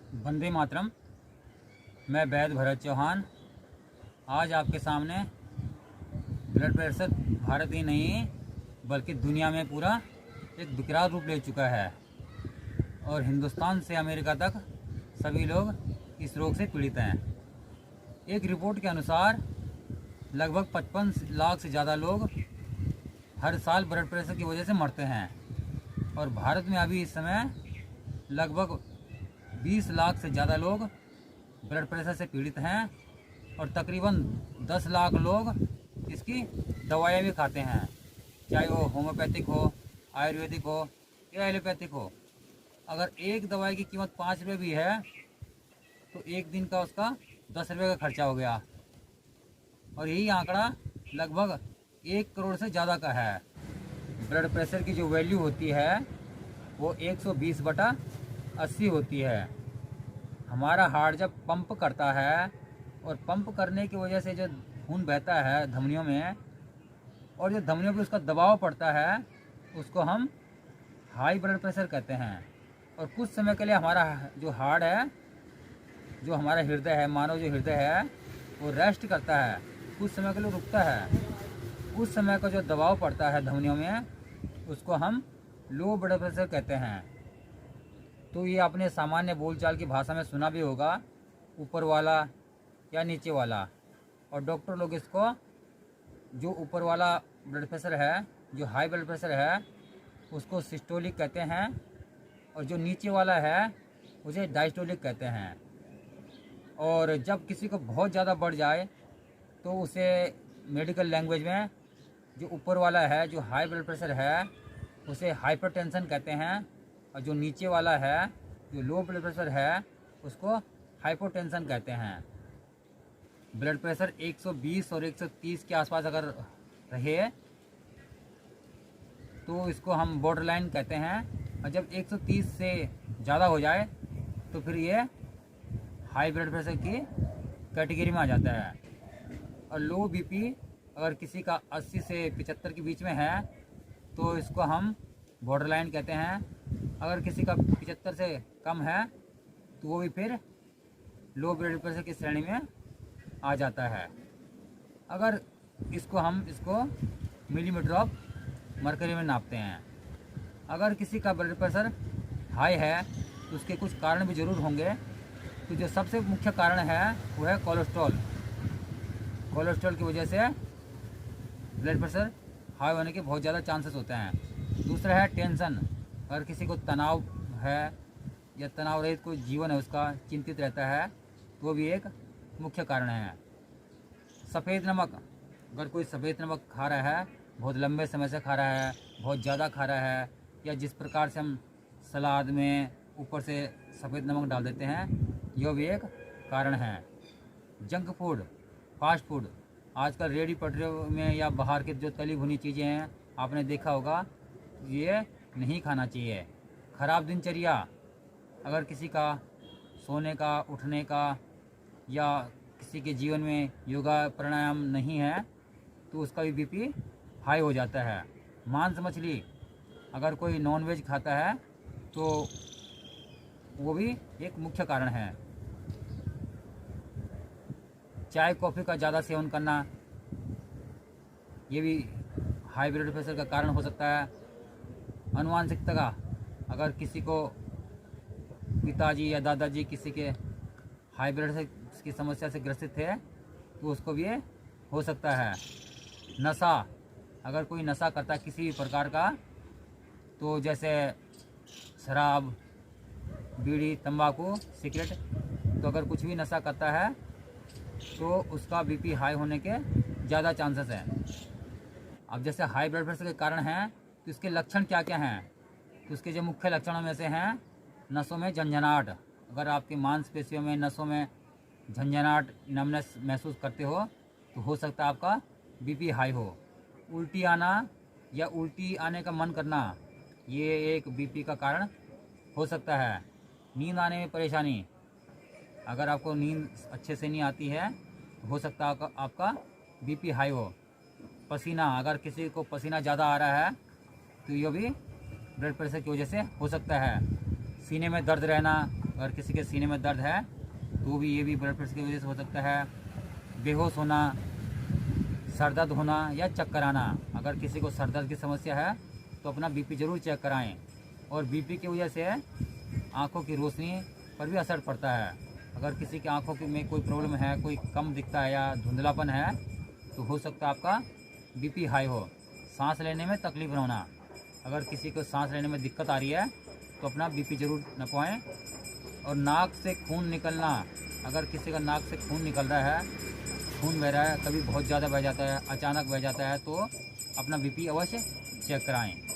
वंदे मातरम। मैं वैद्य भरत चौहान आज आपके सामने ब्लड प्रेशर भारत ही नहीं बल्कि दुनिया में पूरा एक विकराल रूप ले चुका है और हिंदुस्तान से अमेरिका तक सभी लोग इस रोग से पीड़ित हैं। एक रिपोर्ट के अनुसार लगभग 55 लाख से ज़्यादा लोग हर साल ब्लड प्रेशर की वजह से मरते हैं और भारत में अभी इस समय लगभग 20 लाख से ज़्यादा लोग ब्लड प्रेशर से पीड़ित हैं और तकरीबन 10 लाख लोग इसकी दवाइयाँ भी खाते हैं, चाहे वो होम्योपैथिक हो, आयुर्वेदिक हो या एलोपैथिक हो। अगर एक दवाई की कीमत 5 रुपये भी है तो एक दिन का उसका 10 रुपये का खर्चा हो गया और यही आंकड़ा लगभग 1 करोड़ से ज़्यादा का है। ब्लड प्रेशर की जो वैल्यू होती है वो 120/80 होती है। हमारा हार्ट जब पंप करता है और पंप करने की वजह से जो खून बहता है धमनियों में और जो धमनियों पर उसका दबाव पड़ता है उसको हम हाई ब्लड प्रेशर कहते हैं। और कुछ समय के लिए हमारा जो हार्ट है, जो हमारा हृदय है, मानव जो हृदय है वो रेस्ट करता है, कुछ समय के लिए रुकता है। उस समय का जो दबाव पड़ता है धमनियों में उसको हम लो ब्लड प्रेशर कहते हैं। तो ये आपने सामान्य बोलचाल की भाषा में सुना भी होगा, ऊपर वाला या नीचे वाला। और डॉक्टर लोग इसको जो ऊपर वाला ब्लड प्रेशर है, जो हाई ब्लड प्रेशर है, उसको सिस्टोलिक कहते हैं और जो नीचे वाला है उसे डायस्टोलिक कहते हैं। और जब किसी को बहुत ज़्यादा बढ़ जाए तो उसे मेडिकल लैंग्वेज में जो ऊपर वाला है, जो हाई ब्लड प्रेशर है, उसे हाइपरटेंशन कहते हैं और जो नीचे वाला है, जो लो ब्लड प्रेशर है, उसको हाइपोटेंशन कहते हैं। ब्लड प्रेशर 120 और 130 के आसपास अगर रहे तो इसको हम बॉर्डर लाइन कहते हैं और जब 130 से ज़्यादा हो जाए तो फिर ये हाई ब्लड प्रेशर की कैटेगरी में आ जाता है। और लो बीपी अगर किसी का 80 से 75 के बीच में है तो इसको हम बॉर्डर लाइन कहते हैं। अगर किसी का 75 से कम है तो वो भी फिर लो ब्लड प्रेशर की श्रेणी में आ जाता है। अगर इसको मिलीमीटर ऑफ मरकरी में नापते हैं। अगर किसी का ब्लड प्रेशर हाई है तो उसके कुछ कारण भी ज़रूर होंगे। तो जो सबसे मुख्य कारण है वो है कोलेस्ट्रॉल। कोलेस्ट्रॉल की वजह से ब्लड प्रेशर हाई होने के बहुत ज़्यादा चांसेस होते हैं। दूसरा है टेंशन। अगर किसी को तनाव है या तनाव रहित कोई जीवन है, उसका चिंतित रहता है, तो वो भी एक मुख्य कारण है। सफ़ेद नमक, अगर कोई सफ़ेद नमक खा रहा है, बहुत लंबे समय से खा रहा है, बहुत ज़्यादा खा रहा है, या जिस प्रकार से हम सलाद में ऊपर से सफ़ेद नमक डाल देते हैं, यह भी एक कारण है। जंक फूड, फास्ट फूड, आजकल रेडी पटरियों में या बाहर के जो तली भुनी चीज़ें हैं आपने देखा होगा, ये नहीं खाना चाहिए। ख़राब दिनचर्या, अगर किसी का सोने का, उठने का या किसी के जीवन में योगा प्राणायाम नहीं है तो उसका भी बीपी हाई हो जाता है। मांस मछली, अगर कोई नॉनवेज खाता है तो वो भी एक मुख्य कारण है। चाय कॉफ़ी का ज़्यादा सेवन करना, ये भी हाई ब्लड प्रेशर का कारण हो सकता है। अनुवांशिकता का, अगर किसी को पिताजी या दादाजी किसी के हाई ब्लड प्रेशर की समस्या से ग्रसित थे तो उसको भी ये हो सकता है। नशा, अगर कोई नशा करता है किसी भी प्रकार का, तो जैसे शराब, बीड़ी, तंबाकू, सिगरेट, तो अगर कुछ भी नशा करता है तो उसका बीपी हाई होने के ज़्यादा चांसेस हैं। अब जैसे हाई ब्लड प्रेशर के कारण हैं तो इसके लक्षण क्या क्या हैं, तो उसके जो मुख्य लक्षणों में से हैं नसों में झंझनाहट। अगर आपकी मांसपेशियों में, नसों में झंझनाहट, नमनेस महसूस करते हो तो हो सकता है आपका बीपी हाई हो। उल्टी आना या उल्टी आने का मन करना, ये एक बीपी का कारण हो सकता है। नींद आने में परेशानी, अगर आपको नींद अच्छे से नहीं आती है तो हो सकता है आपका बीपी हाई हो। पसीना, अगर किसी को पसीना ज़्यादा आ रहा है तो ये भी ब्लड प्रेशर की वजह से हो सकता है। सीने में दर्द रहना, अगर किसी के सीने में दर्द है तो भी ये भी ब्लड प्रेशर की वजह से हो सकता है। बेहोश होना, सर दर्द होना या चक्कर आना। अगर किसी को सर दर्द की समस्या है तो अपना बीपी ज़रूर चेक कराएं। और बीपी की वजह से आँखों की रोशनी पर भी असर पड़ता है। अगर किसी की आँखों में कोई प्रॉब्लम है, कोई कम दिखता है या धुंधलापन है तो हो सकता है आपका बीपी हाई हो। सांस लेने में तकलीफ न होना। अगर किसी को सांस लेने में दिक्कत आ रही है तो अपना बीपी ज़रूर नपवाएं। और नाक से खून निकलना, अगर किसी का नाक से खून निकल रहा है, खून बह रहा है, कभी बहुत ज़्यादा बह जाता है, अचानक बह जाता है, तो अपना बीपी अवश्य चेक कराएं।